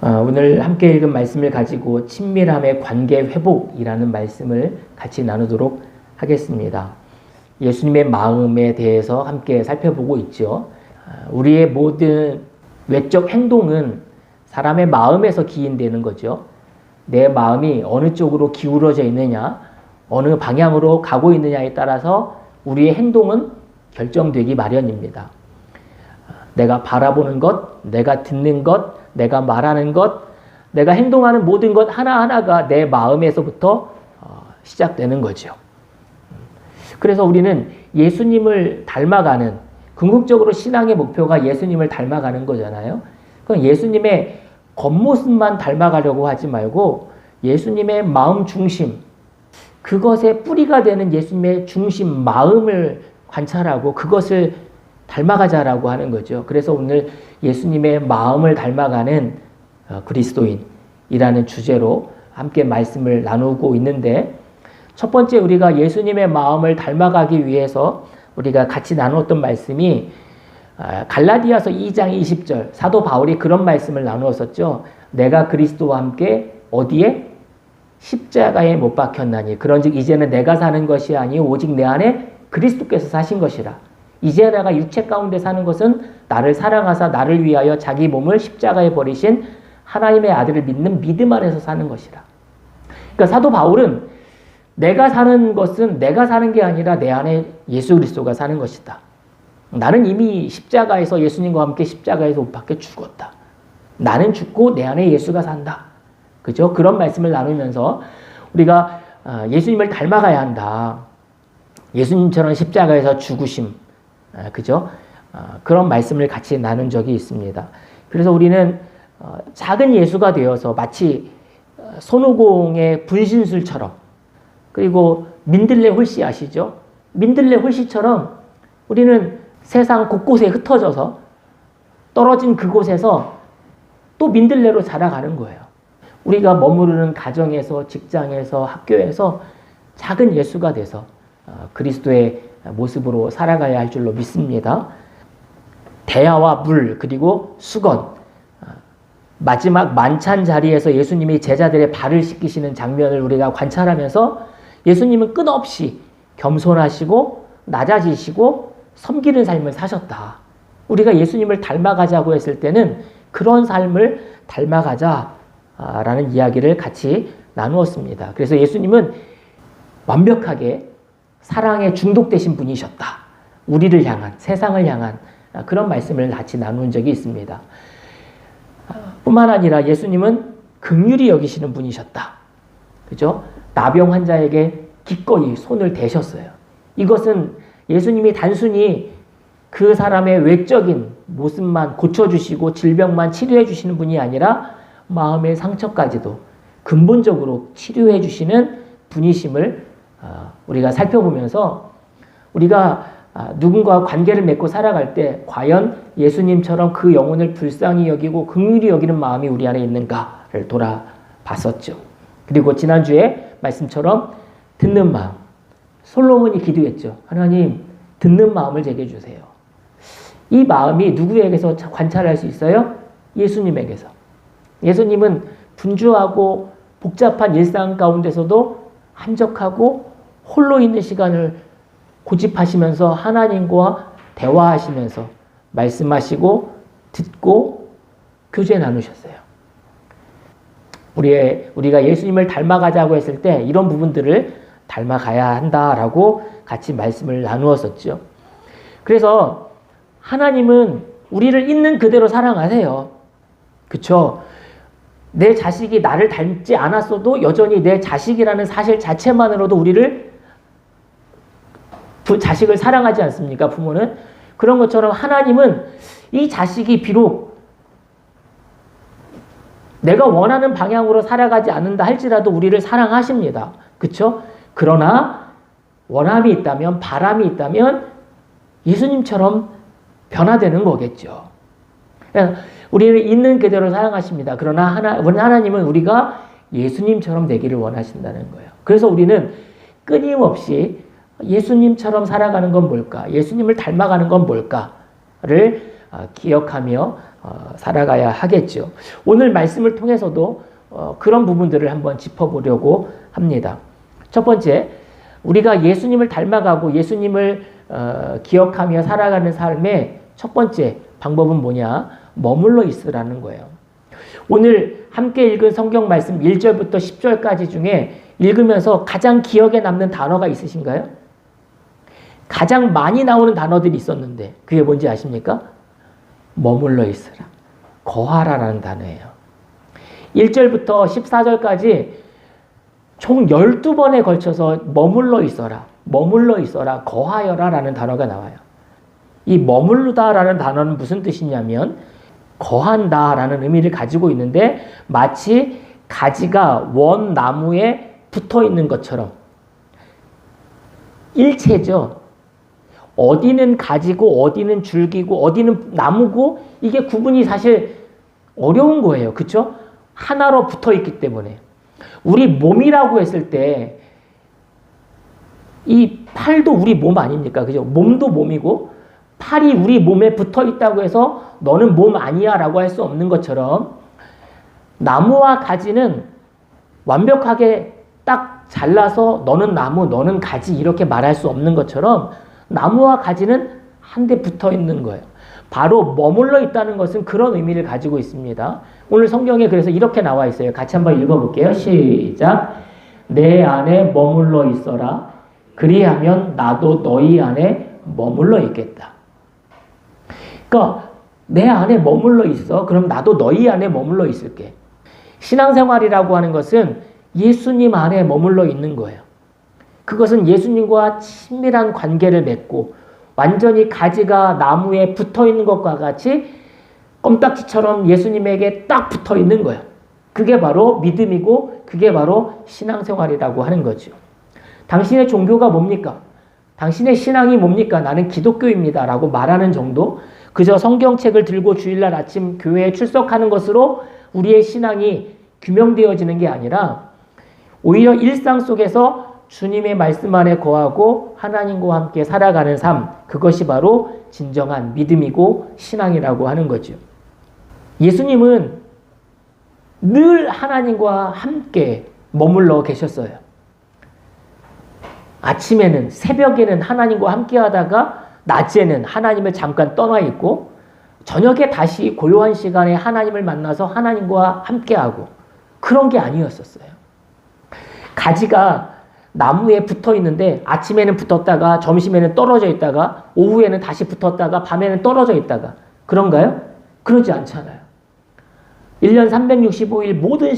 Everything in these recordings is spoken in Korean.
오늘 함께 읽은 말씀을 가지고 친밀함의 관계 회복이라는 말씀을 같이 나누도록 하겠습니다. 예수님의 마음에 대해서 함께 살펴보고 있죠. 우리의 모든 외적 행동은 사람의 마음에서 기인되는 거죠. 내 마음이 어느 쪽으로 기울어져 있느냐, 어느 방향으로 가고 있느냐에 따라서 우리의 행동은 결정되기 마련입니다. 내가 바라보는 것, 내가 듣는 것, 내가 말하는 것, 내가 행동하는 모든 것 하나하나가 내 마음에서부터 시작되는 거죠. 그래서 우리는 예수님을 닮아가는, 궁극적으로 신앙의 목표가 예수님을 닮아가는 거잖아요. 그럼 예수님의 겉모습만 닮아가려고 하지 말고 예수님의 마음 중심, 그것의 뿌리가 되는 예수님의 중심 마음을 관찰하고 그것을 닮아가자라고 하는 거죠. 그래서 오늘 예수님의 마음을 닮아가는 그리스도인이라는 주제로 함께 말씀을 나누고 있는데, 첫 번째 우리가 예수님의 마음을 닮아가기 위해서 우리가 같이 나누었던 말씀이 갈라디아서 2장 20절 사도 바울이 그런 말씀을 나누었었죠. 내가 그리스도와 함께 어디에? 십자가에 못 박혔나니 그런즉 이제는 내가 사는 것이 아니요 오직 내 안에 그리스도께서 사신 것이라. 이제 내가 육체 가운데 사는 것은 나를 사랑하사 나를 위하여 자기 몸을 십자가에 버리신 하나님의 아들을 믿는 믿음 안에서 사는 것이라. 그러니까 사도 바울은 내가 사는 것은 내가 사는 게 아니라 내 안에 예수 그리스도가 사는 것이다. 나는 이미 십자가에서 예수님과 함께 십자가에서 못 박혀 죽었다. 나는 죽고 내 안에 예수가 산다. 그죠? 그런 말씀을 나누면서 우리가 예수님을 닮아가야 한다. 예수님처럼 십자가에서 죽으심. 그죠? 그런 말씀을 같이 나눈 적이 있습니다. 그래서 우리는 작은 예수가 되어서 마치 손오공의 분신술처럼, 그리고 민들레 홀씨 아시죠? 민들레 홀씨처럼 우리는 세상 곳곳에 흩어져서 떨어진 그곳에서 또 민들레로 자라가는 거예요. 우리가 머무르는 가정에서, 직장에서, 학교에서 작은 예수가 돼서 그리스도의 모습으로 살아가야 할 줄로 믿습니다. 대야와 물, 그리고 수건, 마지막 만찬 자리에서 예수님이 제자들의 발을 씻기시는 장면을 우리가 관찰하면서 예수님은 끝없이 겸손하시고 낮아지시고 섬기는 삶을 사셨다. 우리가 예수님을 닮아가자고 했을 때는 그런 삶을 닮아가자라는 이야기를 같이 나누었습니다. 그래서 예수님은 완벽하게 사랑에 중독되신 분이셨다. 우리를 향한, 세상을 향한 그런 말씀을 같이 나눈 적이 있습니다. 뿐만 아니라 예수님은 긍휼히 여기시는 분이셨다. 그죠? 나병 환자에게 기꺼이 손을 대셨어요. 이것은 예수님이 단순히 그 사람의 외적인 모습만 고쳐주시고 질병만 치료해 주시는 분이 아니라 마음의 상처까지도 근본적으로 치료해 주시는 분이심을 우리가 살펴보면서 우리가 누군가와 관계를 맺고 살아갈 때 과연 예수님처럼 그 영혼을 불쌍히 여기고 긍휼히 여기는 마음이 우리 안에 있는가를 돌아봤었죠. 그리고 지난주에 말씀처럼 듣는 마음, 솔로몬이 기도했죠. 하나님, 듣는 마음을 제게 주세요. 이 마음이 누구에게서 관찰할 수 있어요? 예수님에게서. 예수님은 분주하고 복잡한 일상 가운데서도 한적하고 홀로 있는 시간을 고집하시면서 하나님과 대화하시면서 말씀하시고 듣고 교제 나누셨어요. 우리가 예수님을 닮아가자고 했을 때 이런 부분들을 닮아가야 한다라고 같이 말씀을 나누었었죠. 그래서 하나님은 우리를 있는 그대로 사랑하세요. 그렇죠? 내 자식이 나를 닮지 않았어도 여전히 내 자식이라는 사실 자체만으로도 우리를 자식을 사랑하지 않습니까? 부모는. 그런 것처럼 하나님은 이 자식이 비록 내가 원하는 방향으로 살아가지 않는다 할지라도 우리를 사랑하십니다. 그렇죠? 그러나 원함이 있다면, 바람이 있다면 예수님처럼 변화되는 거겠죠. 우리를 있는 그대로 사랑하십니다. 그러나 하나님은 우리가 예수님처럼 되기를 원하신다는 거예요. 그래서 우리는 끊임없이 예수님처럼 살아가는 건 뭘까? 예수님을 닮아가는 건 뭘까를 기억하며 살아가야 하겠죠. 오늘 말씀을 통해서도 그런 부분들을 한번 짚어보려고 합니다. 첫 번째, 우리가 예수님을 닮아가고 예수님을 기억하며 살아가는 삶의 첫 번째 방법은 뭐냐? 머물러 있으라는 거예요. 오늘 함께 읽은 성경 말씀 1절부터 10절까지 중에 읽으면서 가장 기억에 남는 단어가 있으신가요? 가장 많이 나오는 단어들이 있었는데 그게 뭔지 아십니까? 머물러 있으라, 거하라라는 단어예요. 1절부터 14절까지 총 12번에 걸쳐서 머물러 있어라, 거하여라 라는 단어가 나와요. 이 머무르다 라는 단어는 무슨 뜻이냐면 거한다 라는 의미를 가지고 있는데 마치 가지가 원 나무에 붙어 있는 것처럼 일체죠. 어디는 가지고 어디는 줄기고 어디는 나무고 이게 구분이 사실 어려운 거예요. 그렇죠? 하나로 붙어 있기 때문에. 우리 몸이라고 했을 때 이 팔도 우리 몸 아닙니까? 그죠? 몸도 몸이고 팔이 우리 몸에 붙어 있다고 해서 너는 몸 아니야 라고 할 수 없는 것처럼 나무와 가지는 완벽하게 딱 잘라서 너는 나무, 너는 가지 이렇게 말할 수 없는 것처럼 나무와 가지는 한데 붙어 있는 거예요. 바로 머물러 있다는 것은 그런 의미를 가지고 있습니다. 오늘 성경에 그래서 이렇게 나와 있어요. 같이 한번 읽어볼게요. 시작. 내 안에 머물러 있어라. 그리하면 나도 너희 안에 머물러 있겠다. 그러니까 내 안에 머물러 있어. 그럼 나도 너희 안에 머물러 있을게. 신앙생활이라고 하는 것은 예수님 안에 머물러 있는 거예요. 그것은 예수님과 친밀한 관계를 맺고 완전히 가지가 나무에 붙어 있는 것과 같이 껌딱지처럼 예수님에게 딱 붙어 있는 거예요. 그게 바로 믿음이고 그게 바로 신앙생활이라고 하는 거죠. 당신의 종교가 뭡니까? 당신의 신앙이 뭡니까? 나는 기독교입니다 라고 말하는 정도, 그저 성경책을 들고 주일날 아침 교회에 출석하는 것으로 우리의 신앙이 규명되어지는 게 아니라 오히려 일상 속에서 주님의 말씀 안에 거하고 하나님과 함께 살아가는 삶, 그것이 바로 진정한 믿음이고 신앙이라고 하는 거죠. 예수님은 늘 하나님과 함께 머물러 계셨어요. 아침에는, 새벽에는 하나님과 함께 하다가 낮에는 하나님을 잠깐 떠나 있고 저녁에 다시 고요한 시간에 하나님을 만나서 하나님과 함께하고 그런 게 아니었었어요. 가지가 나무에 붙어 있는데 아침에는 붙었다가 점심에는 떨어져 있다가 오후에는 다시 붙었다가 밤에는 떨어져 있다가 그런가요? 그러지 않잖아요. 1년 365일 모든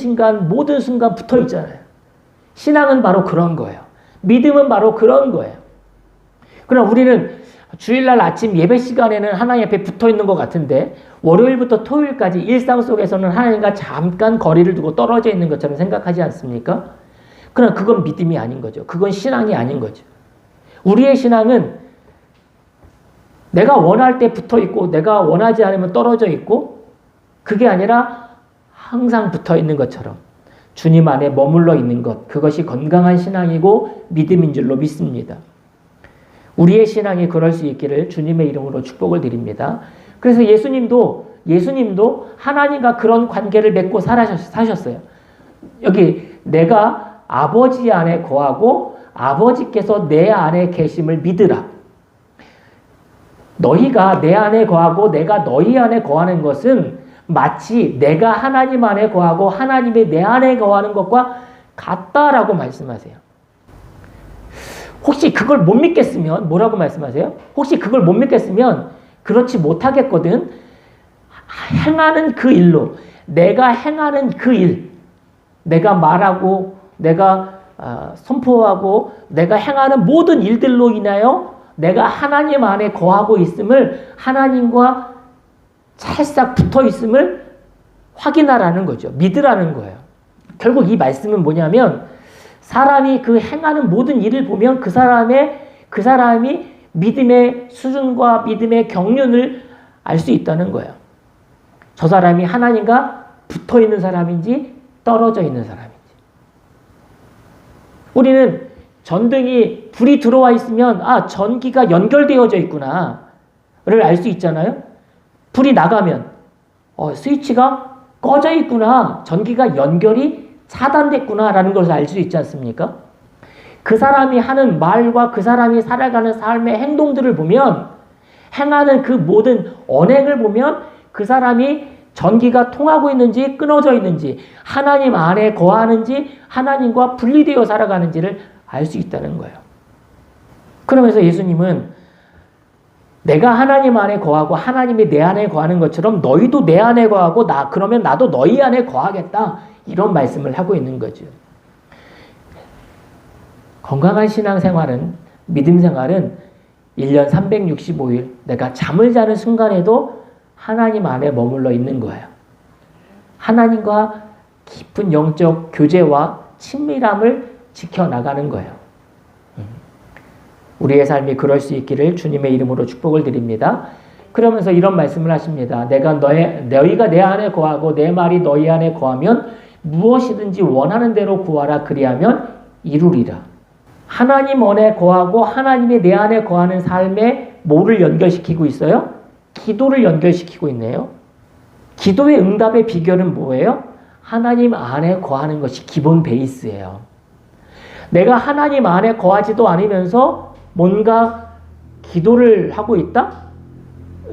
순간 붙어 있잖아요. 신앙은 바로 그런 거예요. 믿음은 바로 그런 거예요. 그러나 우리는 주일날 아침 예배 시간에는 하나님 앞에 붙어 있는 것 같은데 월요일부터 토요일까지 일상 속에서는 하나님과 잠깐 거리를 두고 떨어져 있는 것처럼 생각하지 않습니까? 그러나 그건 믿음이 아닌 거죠. 그건 신앙이 아닌 거죠. 우리의 신앙은 내가 원할 때 붙어 있고 내가 원하지 않으면 떨어져 있고 그게 아니라 항상 붙어 있는 것처럼 주님 안에 머물러 있는 것, 그것이 건강한 신앙이고 믿음인 줄로 믿습니다. 우리의 신앙이 그럴 수 있기를 주님의 이름으로 축복을 드립니다. 그래서 예수님도 하나님과 그런 관계를 맺고 사셨어요. 여기 내가 아버지 안에 거하고 아버지께서 내 안에 계심을 믿으라. 너희가 내 안에 거하고 내가 너희 안에 거하는 것은 마치 내가 하나님 안에 거하고 하나님이 내 안에 거하는 것과 같다라고 말씀하세요. 혹시 그걸 못 믿겠으면 뭐라고 말씀하세요? 혹시 그걸 못 믿겠으면 그렇지 못하겠거든. 행하는 그 일로 내가 행하는 그 일, 내가 말하고 내가 선포하고 내가 행하는 모든 일들로 인하여 내가 하나님 안에 거하고 있음을 하나님과 찰싹 붙어 있음을 확인하라는 거죠. 믿으라는 거예요. 결국 이 말씀은 뭐냐면 사람이 그 행하는 모든 일을 보면 그 사람이 믿음의 수준과 믿음의 경륜을 알 수 있다는 거예요. 저 사람이 하나님과 붙어 있는 사람인지 떨어져 있는 사람인지. 우리는 전등이 불이 들어와 있으면 전기가 연결되어져 있구나를 알 수 있잖아요. 불이 나가면 스위치가 꺼져 있구나. 전기가 연결이 차단됐구나라는 것을 알 수 있지 않습니까? 그 사람이 하는 말과 그 사람이 살아가는 삶의 행동들을 보면, 행하는 그 모든 언행을 보면 그 사람이 전기가 통하고 있는지 끊어져 있는지, 하나님 안에 거하는지 하나님과 분리되어 살아가는지를 알 수 있다는 거예요. 그러면서 예수님은 내가 하나님 안에 거하고 하나님이 내 안에 거하는 것처럼 너희도 내 안에 거하고 그러면 나도 너희 안에 거하겠다. 이런 말씀을 하고 있는 거죠. 건강한 신앙생활은, 믿음 생활은 1년 365일 내가 잠을 자는 순간에도 하나님 안에 머물러 있는 거예요. 하나님과 깊은 영적 교제와 친밀함을 지켜나가는 거예요. 우리의 삶이 그럴 수 있기를 주님의 이름으로 축복을 드립니다. 그러면서 이런 말씀을 하십니다. 너희가 내 안에 거하고 내 말이 너희 안에 거하면 무엇이든지 원하는 대로 구하라. 그리하면 이루리라. 하나님 안에 거하고 하나님이 내 안에 거하는 삶에 뭐를 연결시키고 있어요? 기도를 연결시키고 있네요. 기도의 응답의 비결은 뭐예요? 하나님 안에 거하는 것이 기본 베이스예요. 내가 하나님 안에 거하지도 않으면서 뭔가 기도를 하고 있다?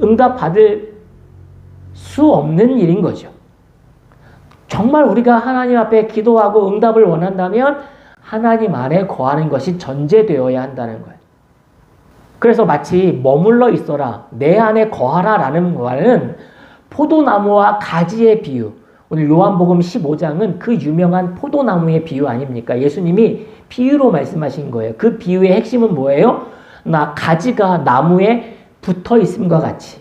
응답받을 수 없는 일인 거죠. 정말 우리가 하나님 앞에 기도하고 응답을 원한다면 하나님 안에 거하는 것이 전제되어야 한다는 거예요. 그래서 마치 머물러 있어라, 내 안에 거하라 라는 말은 포도나무와 가지의 비유, 오늘 요한복음 15장은 그 유명한 포도나무의 비유 아닙니까? 예수님이 비유로 말씀하신 거예요. 그 비유의 핵심은 뭐예요? 가지가 나무에 붙어 있음과 같이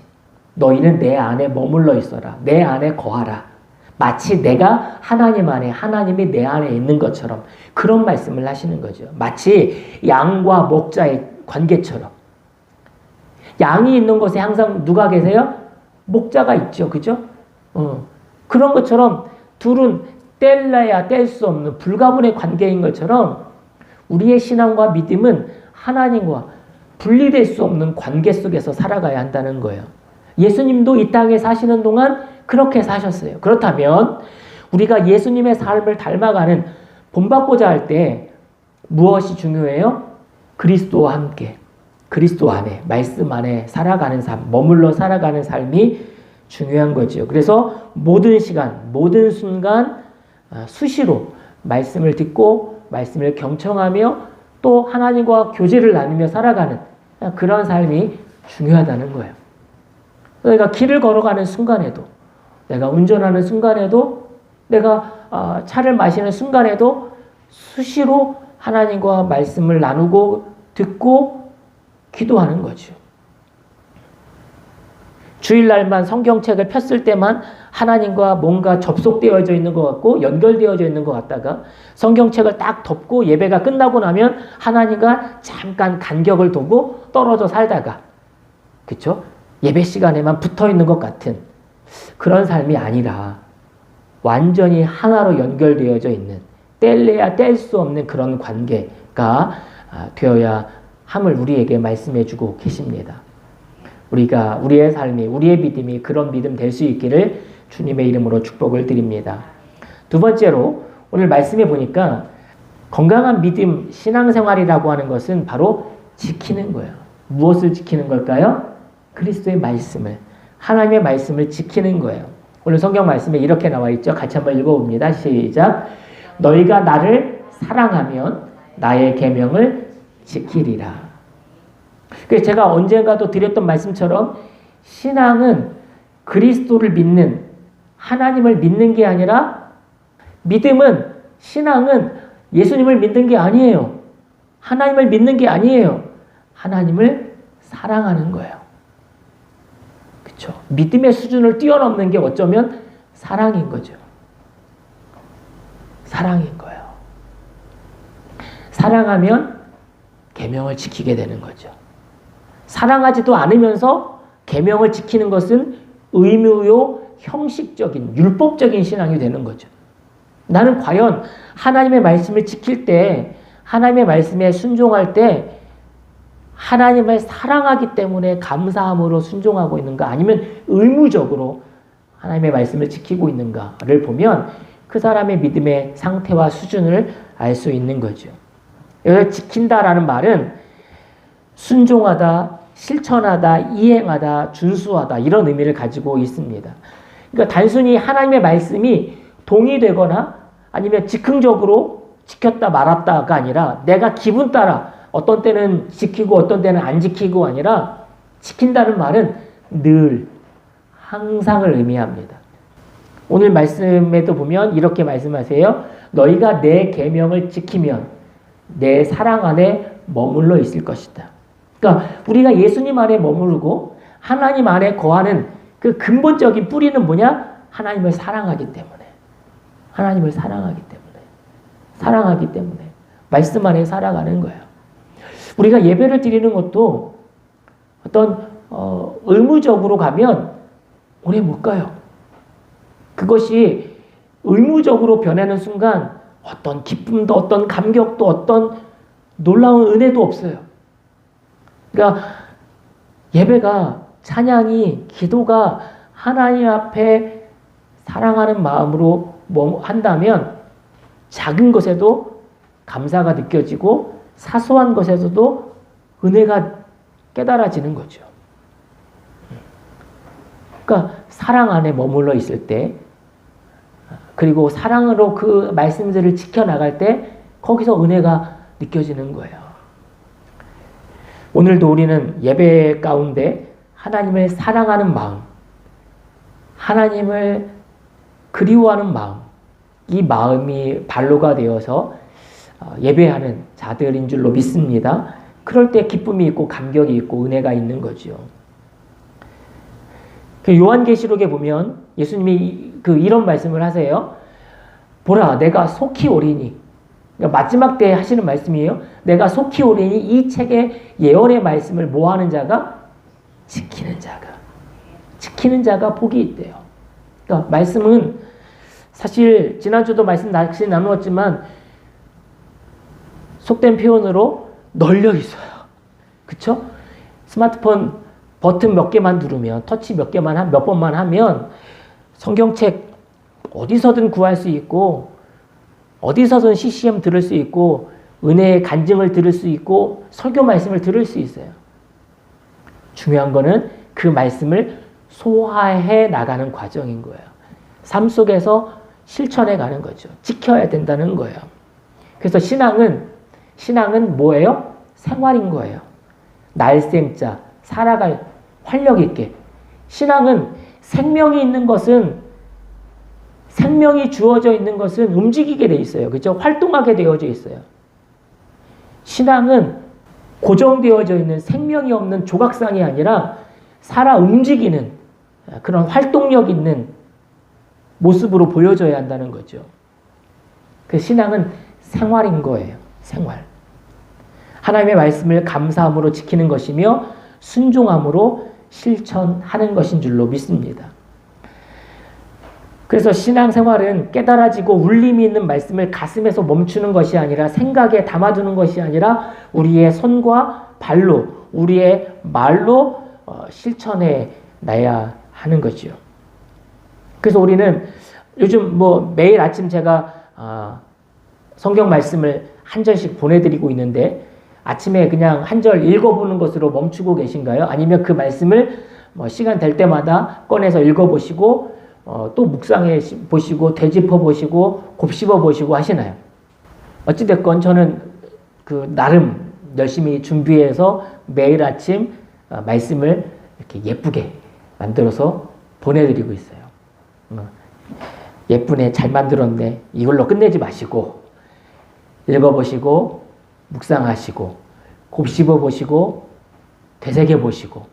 너희는 내 안에 머물러 있어라, 내 안에 거하라. 마치 내가 하나님 안에, 하나님이 내 안에 있는 것처럼 그런 말씀을 하시는 거죠. 마치 양과 목자의 관계처럼. 양이 있는 곳에 항상 누가 계세요? 목자가 있죠. 그죠? 그런 것처럼 둘은 뗄래야 뗄 수 없는 불가분의 관계인 것처럼 우리의 신앙과 믿음은 하나님과 분리될 수 없는 관계 속에서 살아가야 한다는 거예요. 예수님도 이 땅에 사시는 동안 그렇게 사셨어요. 그렇다면 우리가 예수님의 삶을 닮아가는, 본받고자 할 때 무엇이 중요해요? 그리스도와 함께, 그리스도 안에, 말씀 안에 살아가는 삶, 머물러 살아가는 삶이 중요한 거죠. 그래서 모든 시간, 모든 순간 수시로 말씀을 듣고 말씀을 경청하며 또 하나님과 교제를 나누며 살아가는 그런 삶이 중요하다는 거예요. 내가 길을 걸어가는 순간에도, 내가 운전하는 순간에도, 내가 차를 마시는 순간에도 수시로 하나님과 말씀을 나누고 듣고 기도하는 거죠. 주일날만 성경책을 폈을 때만 하나님과 뭔가 접속되어져 있는 것 같고 연결되어져 있는 것 같다가 성경책을 딱 덮고 예배가 끝나고 나면 하나님과 잠깐 간격을 두고 떨어져 살다가, 그쵸? 예배 시간에만 붙어 있는 것 같은 그런 삶이 아니라 완전히 하나로 연결되어져 있는, 뗄래야 뗄 수 없는 그런 관계가 되어야 함을 우리에게 말씀해 주고 계십니다. 우리가, 우리의 삶이, 우리의 믿음이 그런 믿음 될 수 있기를 주님의 이름으로 축복을 드립니다. 두 번째로 오늘 말씀해 보니까 건강한 믿음, 신앙생활이라고 하는 것은 바로 지키는 거예요. 무엇을 지키는 걸까요? 그리스도의 말씀을, 하나님의 말씀을 지키는 거예요. 오늘 성경 말씀에 이렇게 나와 있죠. 같이 한번 읽어봅니다. 시작. 너희가 나를 사랑하면 나의 계명을 지키리라. 그래서 제가 언젠가도 드렸던 말씀처럼 신앙은 그리스도를 믿는, 하나님을 믿는 게 아니라, 믿음은, 신앙은 예수님을 믿는 게 아니에요. 하나님을 믿는 게 아니에요. 하나님을 사랑하는 거예요. 그렇죠? 믿음의 수준을 뛰어넘는 게 어쩌면 사랑인 거죠. 사랑인 거예요. 사랑하면 계명을 지키게 되는 거죠. 사랑하지도 않으면서 계명을 지키는 것은 의무요, 형식적인, 율법적인 신앙이 되는 거죠. 나는 과연 하나님의 말씀을 지킬 때, 하나님의 말씀에 순종할 때 하나님을 사랑하기 때문에 감사함으로 순종하고 있는가, 아니면 의무적으로 하나님의 말씀을 지키고 있는가를 보면 그 사람의 믿음의 상태와 수준을 알 수 있는 거죠. 여기서 지킨다라는 말은 순종하다, 실천하다, 이행하다, 준수하다, 이런 의미를 가지고 있습니다. 그러니까 단순히 하나님의 말씀이 동의되거나 아니면 즉흥적으로 지켰다 말았다가 아니라 내가 기분 따라 어떤 때는 지키고 어떤 때는 안 지키고 아니라 지킨다는 말은 늘 항상을 의미합니다. 오늘 말씀에도 보면 이렇게 말씀하세요. 너희가 내 계명을 지키면 내 사랑 안에 머물러 있을 것이다. 그러니까 우리가 예수님 안에 머무르고 하나님 안에 거하는 그 근본적인 뿌리는 뭐냐? 하나님을 사랑하기 때문에. 하나님을 사랑하기 때문에. 사랑하기 때문에. 말씀 안에 살아가는 거예요. 우리가 예배를 드리는 것도 어떤 의무적으로 가면 오래 못 가요. 그것이 의무적으로 변하는 순간 어떤 기쁨도 어떤 감격도 어떤 놀라운 은혜도 없어요. 그러니까 예배가, 찬양이, 기도가 하나님 앞에 사랑하는 마음으로 한다면 작은 것에도 감사가 느껴지고 사소한 것에서도 은혜가 깨달아지는 거죠. 그러니까 사랑 안에 머물러 있을 때, 그리고 사랑으로 그 말씀들을 지켜나갈 때 거기서 은혜가 느껴지는 거예요. 오늘도 우리는 예배 가운데 하나님을 사랑하는 마음, 하나님을 그리워하는 마음, 이 마음이 발로가 되어서 예배하는 자들인 줄로 믿습니다. 그럴 때 기쁨이 있고 감격이 있고 은혜가 있는 거죠. 그 요한계시록에 보면 예수님이 이런 말씀을 하세요. 보라, 내가 속히 오리니. 그러니까 마지막 때 하시는 말씀이에요. 내가 속히 오리니 이 책의 예언의 말씀을 뭐하는 자가? 지키는 자가. 지키는 자가 복이 있대요. 그러니까 말씀은 사실 지난주도 말씀 다시 나누었지만 속된 표현으로 널려 있어요. 그쵸? 스마트폰 버튼 몇 개만 누르면, 터치 몇 번만 하면 성경책 어디서든 구할 수 있고, 어디서든 CCM 들을 수 있고, 은혜의 간증을 들을 수 있고, 설교 말씀을 들을 수 있어요. 중요한 거는 그 말씀을 소화해 나가는 과정인 거예요. 삶 속에서 실천해 가는 거죠. 지켜야 된다는 거예요. 그래서 신앙은 뭐예요? 생활인 거예요. 날생자, 살아갈 활력 있게. 신앙은 생명이 있는 것은, 생명이 주어져 있는 것은 움직이게 돼 있어요. 그렇죠? 활동하게 되어져 있어요. 신앙은 고정되어져 있는 생명이 없는 조각상이 아니라 살아 움직이는 그런 활동력 있는 모습으로 보여져야 한다는 거죠. 그 신앙은 생활인 거예요. 생활. 하나님의 말씀을 감사함으로 지키는 것이며 순종함으로 실천하는 것인 줄로 믿습니다. 그래서 신앙생활은 깨달아지고 울림이 있는 말씀을 가슴에서 멈추는 것이 아니라, 생각에 담아두는 것이 아니라 우리의 손과 발로, 우리의 말로 실천해 나야 하는 거죠. 그래서 우리는 요즘 매일 아침 제가 성경 말씀을 한 절씩 보내드리고 있는데, 아침에 그냥 한 절 읽어보는 것으로 멈추고 계신가요? 아니면 그 말씀을 시간 될 때마다 꺼내서 읽어보시고 또 묵상해 보시고 되짚어 보시고 곱씹어 보시고 하시나요? 어찌됐건 저는 나름 열심히 준비해서 매일 아침 말씀을 이렇게 예쁘게 만들어서 보내드리고 있어요. 예쁘네, 잘 만들었네, 이걸로 끝내지 마시고 읽어보시고 묵상하시고 곱씹어 보시고 되새겨 보시고,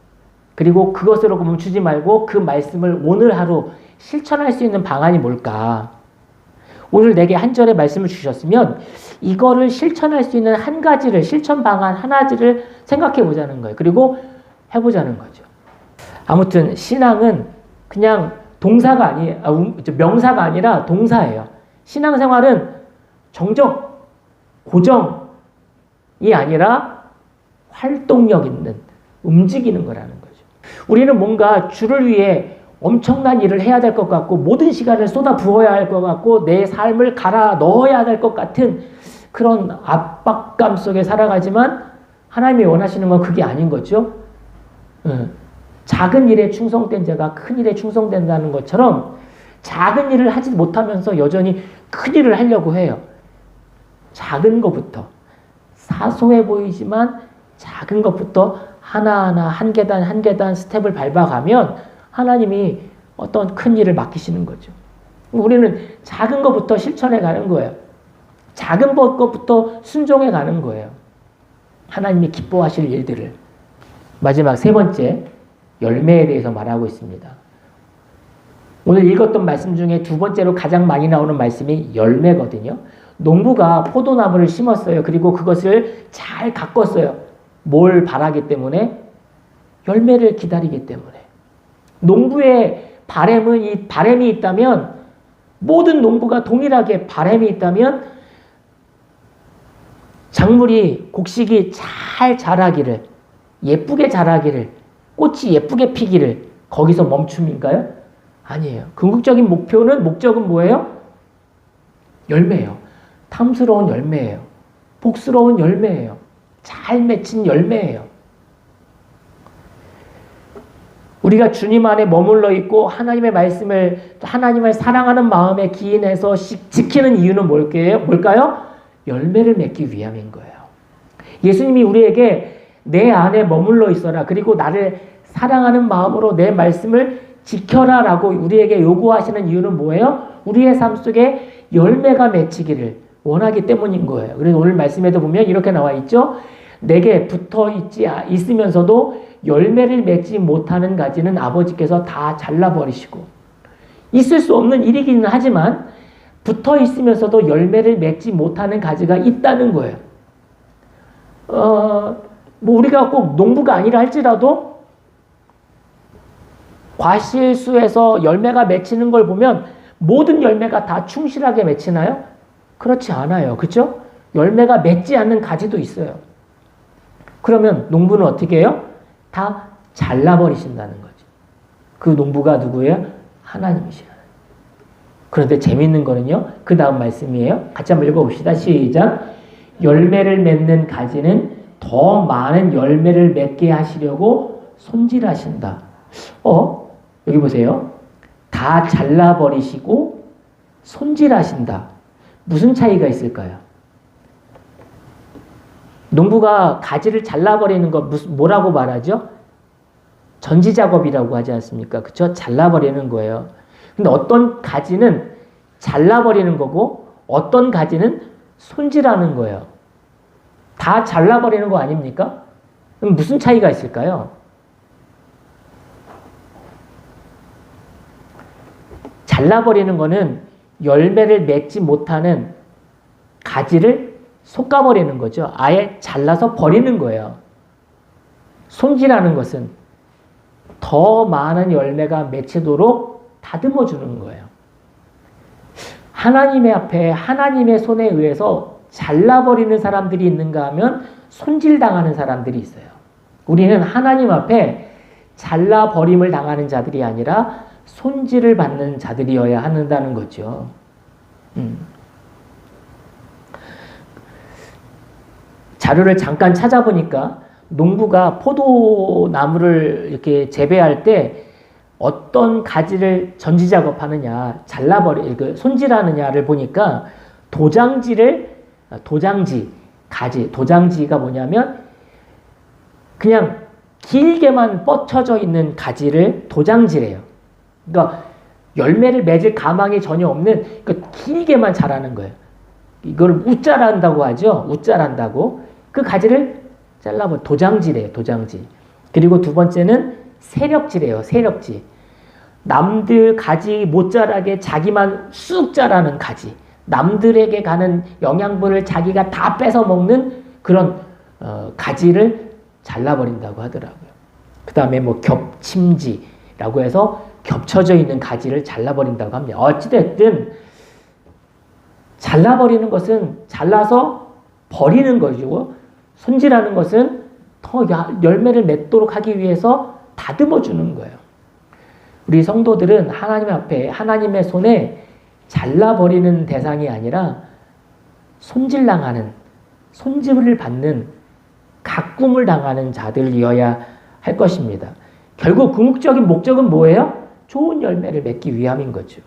그리고 그것으로 멈추지 말고 그 말씀을 오늘 하루 실천할 수 있는 방안이 뭘까? 오늘 내게 한 절의 말씀을 주셨으면 이거를 실천할 수 있는 한 가지를, 실천 방안 하나를 생각해 보자는 거예요. 그리고 해보자는 거죠. 아무튼 신앙은 그냥 명사가 아니라 동사예요. 신앙생활은 고정이 아니라 활동력 있는, 움직이는 거라는 거죠. 우리는 뭔가 주를 위해 엄청난 일을 해야 될 것 같고 모든 시간을 쏟아 부어야 할 것 같고 내 삶을 갈아 넣어야 될 것 같은 그런 압박감 속에 살아가지만 하나님이 원하시는 건 그게 아닌 거죠. 작은 일에 충성된 자가 큰 일에 충성된다는 것처럼 작은 일을 하지 못하면서 여전히 큰 일을 하려고 해요. 작은 것부터 사소해 보이지만 작은 것부터 하나하나 한 계단 한 계단 스텝을 밟아가면 하나님이 어떤 큰 일을 맡기시는 거죠. 우리는 작은 것부터 실천해 가는 거예요. 작은 것부터 순종해 가는 거예요. 하나님이 기뻐하실 일들을. 마지막 세 번째, 열매에 대해서 말하고 있습니다. 오늘 읽었던 말씀 중에 두 번째로 가장 많이 나오는 말씀이 열매거든요. 농부가 포도나무를 심었어요. 그리고 그것을 잘 가꿨어요. 뭘 바라기 때문에? 열매를 기다리기 때문에. 농부의 바람은 이 바람이 있다면 모든 농부가 동일하게 바람이 있다면 작물이 곡식이 잘 자라기를 예쁘게 자라기를 꽃이 예쁘게 피기를 거기서 멈춤인가요? 아니에요. 궁극적인 목적은 뭐예요? 열매예요. 탐스러운 열매예요. 복스러운 열매예요. 잘 맺힌 열매예요. 우리가 주님 안에 머물러 있고 하나님의 말씀을 하나님을 사랑하는 마음에 기인해서 지키는 이유는 뭘까요? 열매를 맺기 위함인 거예요. 예수님이 우리에게 내 안에 머물러 있어라. 그리고 나를 사랑하는 마음으로 내 말씀을 지켜라 라고 우리에게 요구하시는 이유는 뭐예요? 우리의 삶 속에 열매가 맺히기를 원하기 때문인 거예요. 그래서 오늘 말씀에도 보면 이렇게 나와 있죠. 내게 붙어 있으면서도 열매를 맺지 못하는 가지는 아버지께서 다 잘라버리시고 있을 수 없는 일이기는 하지만 붙어 있으면서도 열매를 맺지 못하는 가지가 있다는 거예요. 뭐 우리가 꼭 농부가 아니라 할지라도 과실수에서 열매가 맺히는 걸 보면 모든 열매가 다 충실하게 맺히나요? 그렇지 않아요. 그렇죠? 열매가 맺지 않는 가지도 있어요. 그러면 농부는 어떻게 해요? 다 잘라버리신다는 거죠. 그 농부가 누구예요? 하나님이시라. 그런데 재밌는 거는요. 그 다음 말씀이에요. 같이 한번 읽어봅시다. 시작. 열매를 맺는 가지는 더 많은 열매를 맺게 하시려고 손질하신다. 여기 보세요. 다 잘라버리시고 손질하신다. 무슨 차이가 있을까요? 농부가 가지를 잘라버리는 거 뭐라고 말하죠? 전지작업이라고 하지 않습니까? 그쵸? 잘라버리는 거예요. 근데 어떤 가지는 잘라버리는 거고 어떤 가지는 손질하는 거예요. 다 잘라버리는 거 아닙니까? 그럼 무슨 차이가 있을까요? 잘라버리는 거는 열매를 맺지 못하는 가지를 솎아버리는 거죠. 아예 잘라서 버리는 거예요. 손질하는 것은 더 많은 열매가 맺히도록 다듬어 주는 거예요. 하나님의 앞에 하나님의 손에 의해서 잘라버리는 사람들이 있는가 하면 손질당하는 사람들이 있어요. 우리는 하나님 앞에 잘라버림을 당하는 자들이 아니라 손질을 받는 자들이어야 한다는 거죠. 자료를 잠깐 찾아보니까 농부가 포도나무를 이렇게 재배할 때 어떤 가지를 전지 작업하느냐, 손질하느냐를 보니까 도장지가 뭐냐면 그냥 길게만 뻗쳐져 있는 가지를 도장지래요. 그러니까 열매를 맺을 가망이 전혀 없는 길게만 자라는 거예요. 이걸 웃자란다고 하죠. 웃자란다고. 그 가지를 잘라버 도장지래요. 도장지. 그리고 두 번째는 세력지래요. 세력지. 남들 가지 못 자라게 자기만 쑥 자라는 가지. 남들에게 가는 영양분을 자기가 다 뺏어 먹는 그런 가지를 잘라버린다고 하더라고요. 그 다음에 뭐 겹침지라고 해서 겹쳐져 있는 가지를 잘라버린다고 합니다. 어찌됐든 잘라버리는 것은 잘라서 버리는 것이고 손질하는 것은 더 더 열매를 맺도록 하기 위해서 다듬어 주는 거예요. 우리 성도들은 하나님 앞에 하나님의 손에 잘라버리는 대상이 아니라 손질당하는, 손질을 받는, 가꿈을 당하는 자들이어야 할 것입니다. 결국 궁극적인 목적은 뭐예요? 좋은 열매를 맺기 위함인 거죠.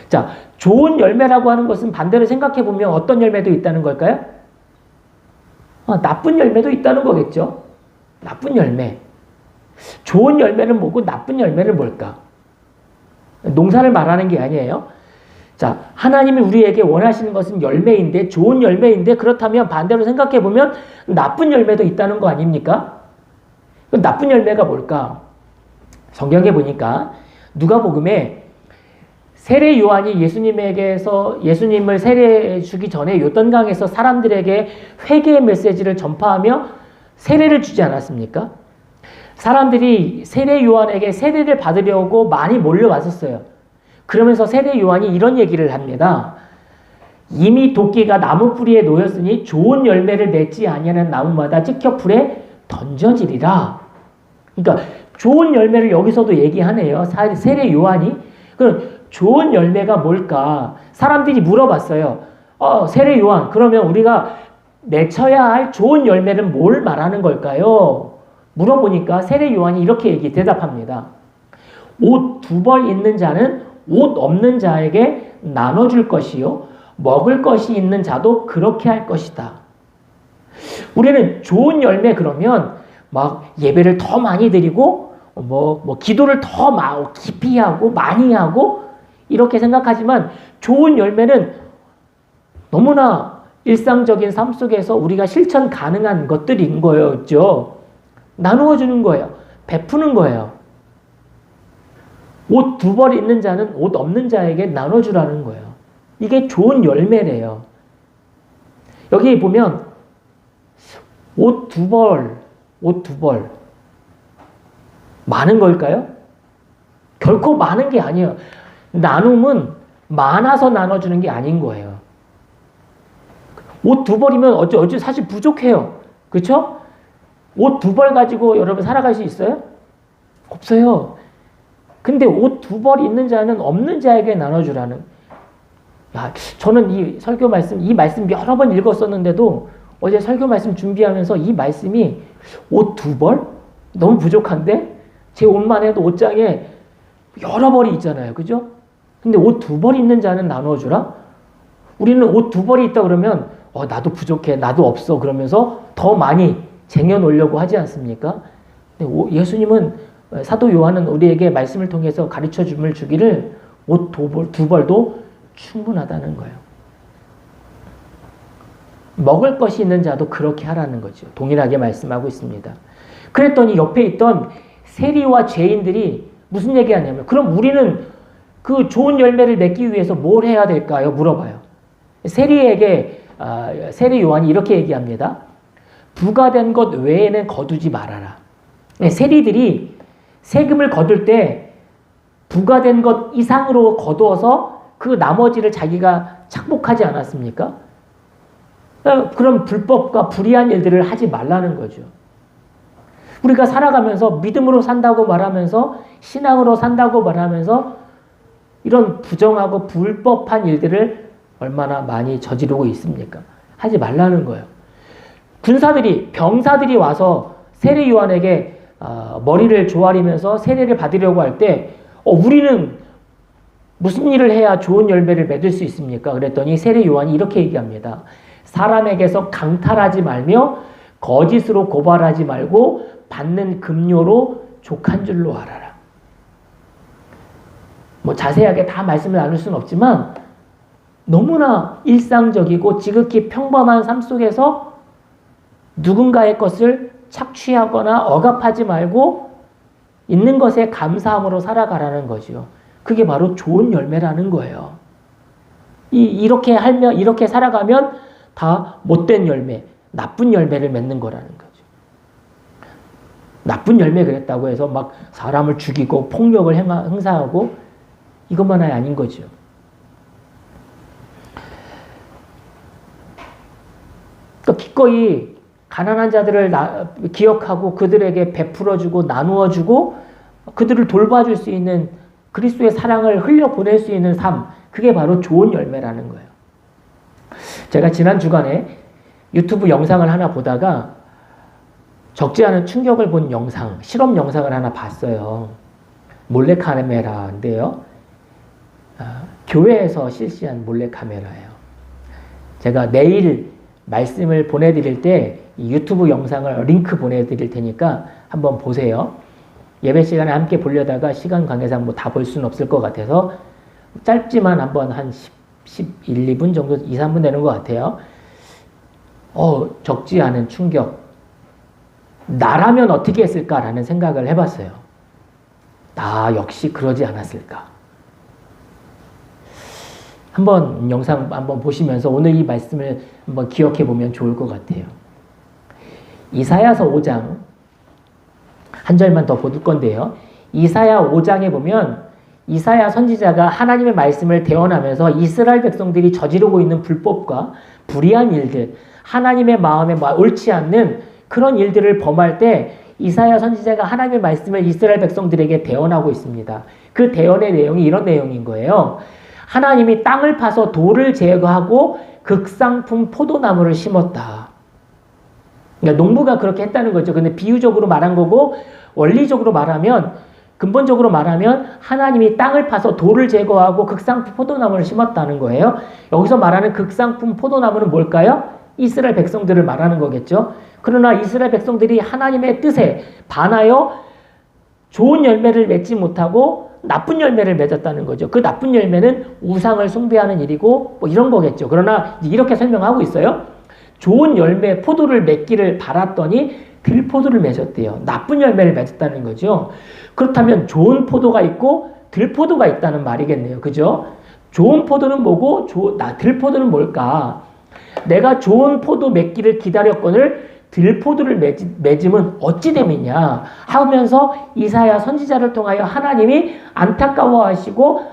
자, 좋은 열매라고 하는 것은 반대로 생각해 보면 어떤 열매도 있다는 걸까요? 나쁜 열매도 있다는 거겠죠. 나쁜 열매. 좋은 열매는 뭐고 나쁜 열매는 뭘까? 농사를 말하는 게 아니에요. 자, 하나님이 우리에게 원하시는 것은 열매인데, 좋은 열매인데, 그렇다면 반대로 생각해 보면 나쁜 열매도 있다는 거 아닙니까? 나쁜 열매가 뭘까? 성경에 보니까 누가복음에 세례 요한이 예수님을 세례해 주기 전에 요단강에서 사람들에게 회개의 메시지를 전파하며 세례를 주지 않았습니까? 사람들이 세례 요한에게 세례를 받으려고 많이 몰려왔었어요. 그러면서 세례 요한이 이런 얘기를 합니다. 이미 도끼가 나무 뿌리에 놓였으니 좋은 열매를 맺지 아니하는 나무마다 찍혀 불에 던져지리라. 그러니까 좋은 열매를 여기서도 얘기하네요. 세례 요한이. 그럼 좋은 열매가 뭘까? 사람들이 물어봤어요. 세례 요한, 그러면 우리가 맺혀야 할 좋은 열매는 뭘 말하는 걸까요? 물어보니까 세례 요한이 이렇게 대답합니다. 옷 2벌 있는 자는 옷 없는 자에게 나눠줄 것이요, 먹을 것이 있는 자도 그렇게 할 것이다. 우리는 좋은 열매 그러면 막 예배를 더 많이 드리고 기도를 더 깊이 하고 많이 하고 이렇게 생각하지만, 좋은 열매는 너무나 일상적인 삶 속에서 우리가 실천 가능한 것들인 거였죠. 나누어 주는 거예요. 베푸는 거예요. 옷 2벌 있는 자는 옷 없는 자에게 나눠주라는 거예요. 이게 좋은 열매래요. 여기 보면 옷 2벌 많은 걸까요? 결코 많은 게 아니에요. 나눔은 많아서 나눠주는 게 아닌 거예요. 옷 2벌이면 어째 사실 부족해요. 그렇죠? 옷 2벌 가지고 여러분 살아갈 수 있어요? 없어요. 근데 옷 2벌 있는 자는 없는 자에게 나눠주라는. 저는 이 설교 말씀, 이 말씀 여러 번 읽었었는데도 어제 설교 말씀 준비하면서 이 말씀이 옷 2벌? 너무 부족한데? 제 옷만 해도 옷장에 여러 벌이 있잖아요. 그죠? 근데 옷 2벌 있는 자는 나눠주라? 우리는 옷 2벌이 있다 그러면 나도 부족해, 나도 없어 그러면서 더 많이 쟁여놓으려고 하지 않습니까? 근데 예수님은, 사도 요한은 우리에게 말씀을 통해서 가르쳐 줌을 주기를 옷 2벌도 충분하다는 거예요. 먹을 것이 있는 자도 그렇게 하라는 거죠. 동일하게 말씀하고 있습니다. 그랬더니 옆에 있던 세리와 죄인들이 무슨 얘기하냐면, 그럼 우리는 그 좋은 열매를 맺기 위해서 뭘 해야 될까요? 물어봐요. 세리에게 세리 요한이 이렇게 얘기합니다. 부과된 것 외에는 거두지 말아라. 세리들이 세금을 거둘 때 부과된 것 이상으로 거두어서 그 나머지를 자기가 착복하지 않았습니까? 그럼 불법과 불의한 일들을 하지 말라는 거죠. 우리가 살아가면서 믿음으로 산다고 말하면서, 신앙으로 산다고 말하면서 이런 부정하고 불법한 일들을 얼마나 많이 저지르고 있습니까? 하지 말라는 거예요. 병사들이 와서 세례 요한에게 머리를 조아리면서 세례를 받으려고 할 때 우리는 무슨 일을 해야 좋은 열매를 맺을 수 있습니까? 그랬더니 세례 요한이 이렇게 얘기합니다. 사람에게서 강탈하지 말며 거짓으로 고발하지 말고 받는 급료로 족한 줄로 알아라. 자세하게 다 말씀을 나눌 수는 없지만 너무나 일상적이고 지극히 평범한 삶 속에서 누군가의 것을 착취하거나 억압하지 말고 있는 것에 감사함으로 살아가라는 거죠. 그게 바로 좋은 열매라는 거예요. 이렇게 살아가면 다 못된 열매, 나쁜 열매를 맺는 거라는 거죠. 나쁜 열매 그랬다고 해서 막 사람을 죽이고 폭력을 행사하고 이것만이 아닌 거죠. 기꺼이 가난한 자들을 기억하고 그들에게 베풀어주고 나누어주고 그들을 돌봐줄 수 있는 그리스도의 사랑을 흘려보낼 수 있는 삶, 그게 바로 좋은 열매라는 거예요. 제가 지난 주간에 유튜브 영상을 하나 보다가 적지 않은 충격을 본 영상, 실험 영상을 하나 봤어요. 몰래카메라인데요. 교회에서 실시한 몰래카메라예요. 제가 내일 말씀을 보내드릴 때 이 유튜브 영상을 링크 보내드릴 테니까 한번 보세요. 예배 시간에 함께 보려다가 시간 관계상 뭐 다 볼 수는 없을 것 같아서 짧지만 한번 한 11, 2분 정도, 2, 3분 되는 것 같아요. 적지 않은 충격. 나라면 어떻게 했을까라는 생각을 해봤어요. 나 역시 그러지 않았을까. 한번 영상 한번 보시면서 오늘 이 말씀을 한번 기억해 보면 좋을 것 같아요. 이사야서 5장 한 절만 더 볼 건데요. 이사야 5장에 보면 이사야 선지자가 하나님의 말씀을 대언하면서 이스라엘 백성들이 저지르고 있는 불법과 불의한 일들, 하나님의 마음에 옳지 않는 그런 일들을 범할 때 이사야 선지자가 하나님의 말씀을 이스라엘 백성들에게 대언하고 있습니다. 그 대언의 내용이 이런 내용인 거예요. 하나님이 땅을 파서 돌을 제거하고 극상품 포도나무를 심었다. 그러니까 농부가 그렇게 했다는 거죠. 근데 비유적으로 말한 거고 원리적으로 말하면 근본적으로 말하면 하나님이 땅을 파서 돌을 제거하고 극상품 포도나무를 심었다는 거예요. 여기서 말하는 극상품 포도나무는 뭘까요? 이스라엘 백성들을 말하는 거겠죠. 그러나 이스라엘 백성들이 하나님의 뜻에 반하여 좋은 열매를 맺지 못하고 나쁜 열매를 맺었다는 거죠. 그 나쁜 열매는 우상을 숭배하는 일이고 뭐 이런 거겠죠. 그러나 이렇게 설명하고 있어요. 좋은 열매, 포도를 맺기를 바랐더니 들포도를 맺었대요. 나쁜 열매를 맺었다는 거죠. 그렇다면 좋은 포도가 있고 들포도가 있다는 말이겠네요. 그죠? 좋은 포도는 뭐고 들포도는 뭘까? 내가 좋은 포도 맺기를 기다렸거늘 들포도를 맺으면 어찌 됨이냐 하면서 이사야 선지자를 통하여 하나님이 안타까워하시고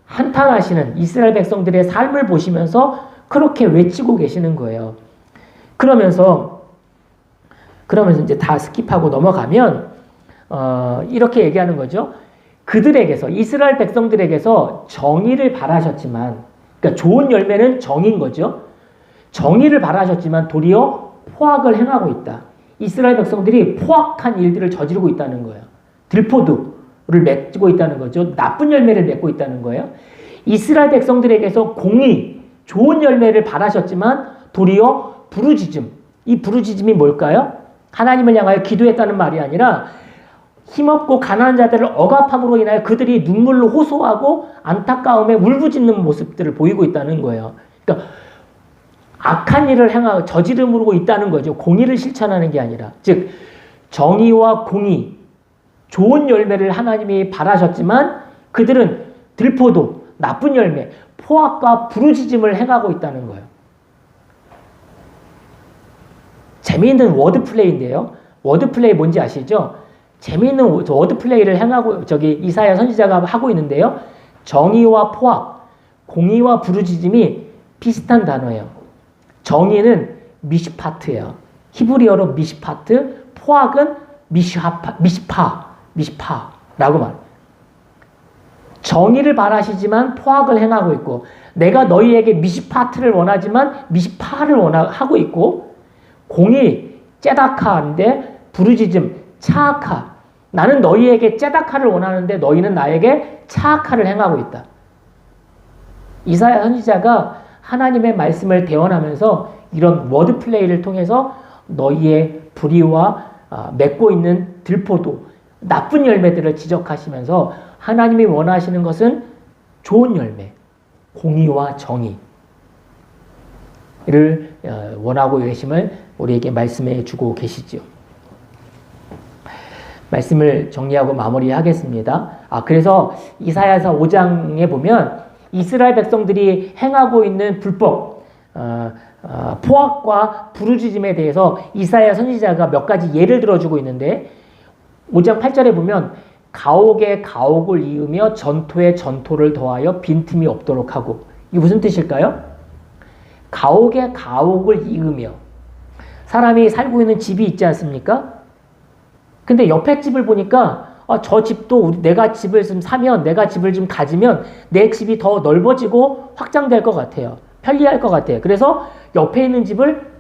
한탄하시는 이스라엘 백성들의 삶을 보시면서 그렇게 외치고 계시는 거예요. 그러면서 이제 다 스킵하고 넘어가면 이렇게 얘기하는 거죠. 그들에게서 이스라엘 백성들에게서 정의를 바라셨지만, 그러니까 좋은 열매는 정의인 거죠. 정의를 바라셨지만 도리어 포악을 행하고 있다. 이스라엘 백성들이 포악한 일들을 저지르고 있다는 거예요. 들포도를 맺고 있다는 거죠. 나쁜 열매를 맺고 있다는 거예요. 이스라엘 백성들에게서 공의, 좋은 열매를 바라셨지만 도리어 부르짖음. 이 부르짖음이 뭘까요? 하나님을 향하여 기도했다는 말이 아니라 힘없고 가난한 자들을 억압함으로 인하여 그들이 눈물로 호소하고 안타까움에 울부짖는 모습들을 보이고 있다는 거예요. 그러니까 악한 일을 행하고 저지름으로 있다는 거죠. 공의를 실천하는 게 아니라. 즉 정의와 공의, 좋은 열매를 하나님이 바라셨지만 그들은 들포도, 나쁜 열매, 포악과 부르짖음을 행하고 있다는 거예요. 재미있는 워드플레이인데요. 워드플레이 뭔지 아시죠? 재미있는 워드플레이를 행하고 이사야 선지자가 하고 있는데요. 정의와 포악, 공의와 부르짖음이 비슷한 단어예요. 정의는 미시파트예요. 히브리어로 미시파트, 포악은 미시파라고 말해요. 정의를 바라시지만 포악을 행하고 있고, 내가 너희에게 미시파트를 원하지만 미시파를 하고 있고, 공의, 째다카인데 부르짖음, 차아카. 나는 너희에게 째다카를 원하는데 너희는 나에게 차아카를 행하고 있다. 이사야 선지자가 하나님의 말씀을 대언하면서 이런 워드플레이를 통해서 너희의 불의와 맺고 있는 들포도, 나쁜 열매들을 지적하시면서 하나님이 원하시는 것은 좋은 열매, 공의와 정의를 원하고 계심을 우리에게 말씀해 주고 계시죠. 말씀을 정리하고 마무리하겠습니다. 그래서 이사야서 5장에 보면 이스라엘 백성들이 행하고 있는 불법, 포악과 부르짖음에 대해서 이사야 선지자가 몇 가지 예를 들어주고 있는데 5장 8절에 보면 가옥에 가옥을 이으며 전토에 전토를 더하여 빈틈이 없도록 하고, 이게 무슨 뜻일까요? 가옥에 가옥을 이으며, 사람이 살고 있는 집이 있지 않습니까? 근데 옆에 집을 보니까 저 집도 내가 집을 좀 사면, 내가 집을 좀 가지면 내 집이 더 넓어지고 확장될 것 같아요. 편리할 것 같아요. 그래서 옆에 있는 집을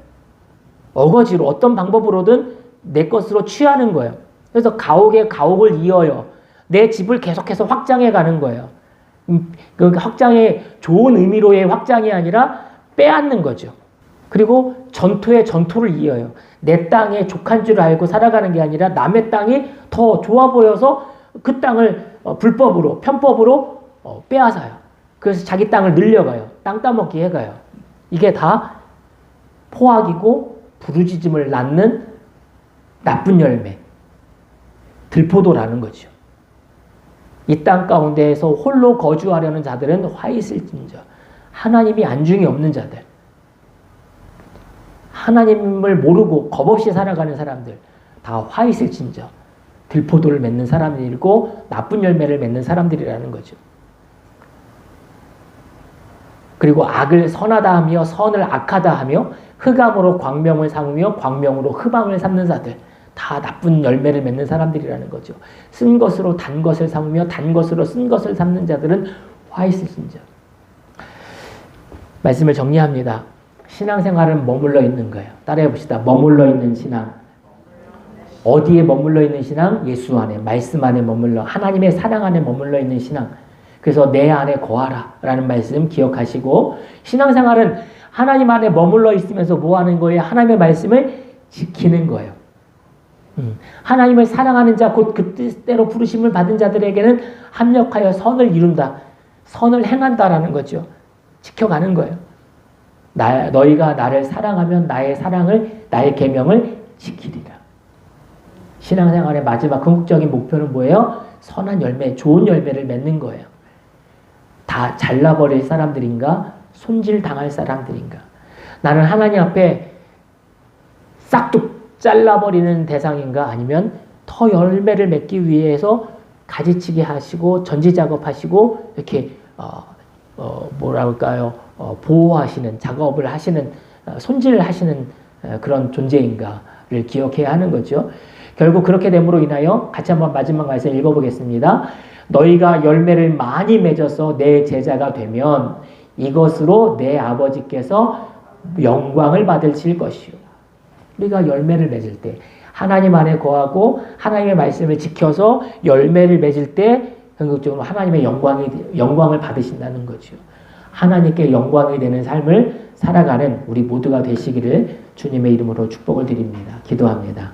어거지로 어떤 방법으로든 내 것으로 취하는 거예요. 그래서 가옥에 가옥을 이어요. 내 집을 계속해서 확장해 가는 거예요. 그 확장의 좋은 의미로의 확장이 아니라 빼앗는 거죠. 그리고 전토에 전토를 이어요. 내 땅에 족한 줄 알고 살아가는 게 아니라 남의 땅이 더 좋아 보여서 그 땅을 불법으로, 편법으로 빼앗아요. 그래서 자기 땅을 늘려가요. 땅 따먹기 해가요. 이게 다 포악이고 부르짖음을 낳는 나쁜 열매, 들포도라는 거죠. 이 땅 가운데에서 홀로 거주하려는 자들은 화 있을진저. 하나님이 안중이 없는 자들, 하나님을 모르고 겁없이 살아가는 사람들, 다 화 있을진저. 들포도를 맺는 사람들이고 나쁜 열매를 맺는 사람들이라는 거죠. 그리고 악을 선하다 하며 선을 악하다 하며 흑암으로 광명을 삼으며 광명으로 흑암을 삼는 자들, 다 나쁜 열매를 맺는 사람들이라는 거죠. 쓴 것으로 단 것을 삼으며 단 것으로 쓴 것을 삼는 자들은 화 있으신저. 말씀을 정리합니다. 신앙생활은 머물러 있는 거예요. 따라해 봅시다. 머물러 있는 신앙. 어디에 머물러 있는 신앙? 예수 안에, 말씀 안에 머물러, 하나님의 사랑 안에 머물러 있는 신앙. 그래서 내 안에 거하라 라는 말씀 기억하시고, 신앙생활은 하나님 안에 머물러 있으면서 뭐 하는 거예요? 하나님의 말씀을 지키는 거예요. 하나님을 사랑하는 자, 곧 그 뜻대로 부르심을 받은 자들에게는 합력하여 선을 이룬다. 선을 행한다라는 거죠. 지켜가는 거예요. 너희가 나를 사랑하면 나의 계명을 지키리라. 신앙생활의 마지막 궁극적인 목표는 뭐예요? 선한 열매, 좋은 열매를 맺는 거예요. 다 잘라버릴 사람들인가? 손질당할 사람들인가? 나는 하나님 앞에 싹둑 잘라버리는 대상인가? 아니면 더 열매를 맺기 위해서 가지치기 하시고 전지작업하시고 이렇게 보호하시는 작업을 하시는 손질을 하시는 그런 존재인가를 기억해야 하는 거죠. 결국 그렇게 됨으로 인하여 같이 한번 마지막 말씀 읽어보겠습니다. 너희가 열매를 많이 맺어서 내 제자가 되면 이것으로 내 아버지께서 영광을 받으실 것이요. 우리가 열매를 맺을 때, 하나님 안에 거하고 하나님의 말씀을 지켜서 열매를 맺을 때 궁극적으로 하나님의 영광을 받으신다는 거죠. 하나님께 영광이 되는 삶을 살아가는 우리 모두가 되시기를 주님의 이름으로 축복을 드립니다. 기도합니다.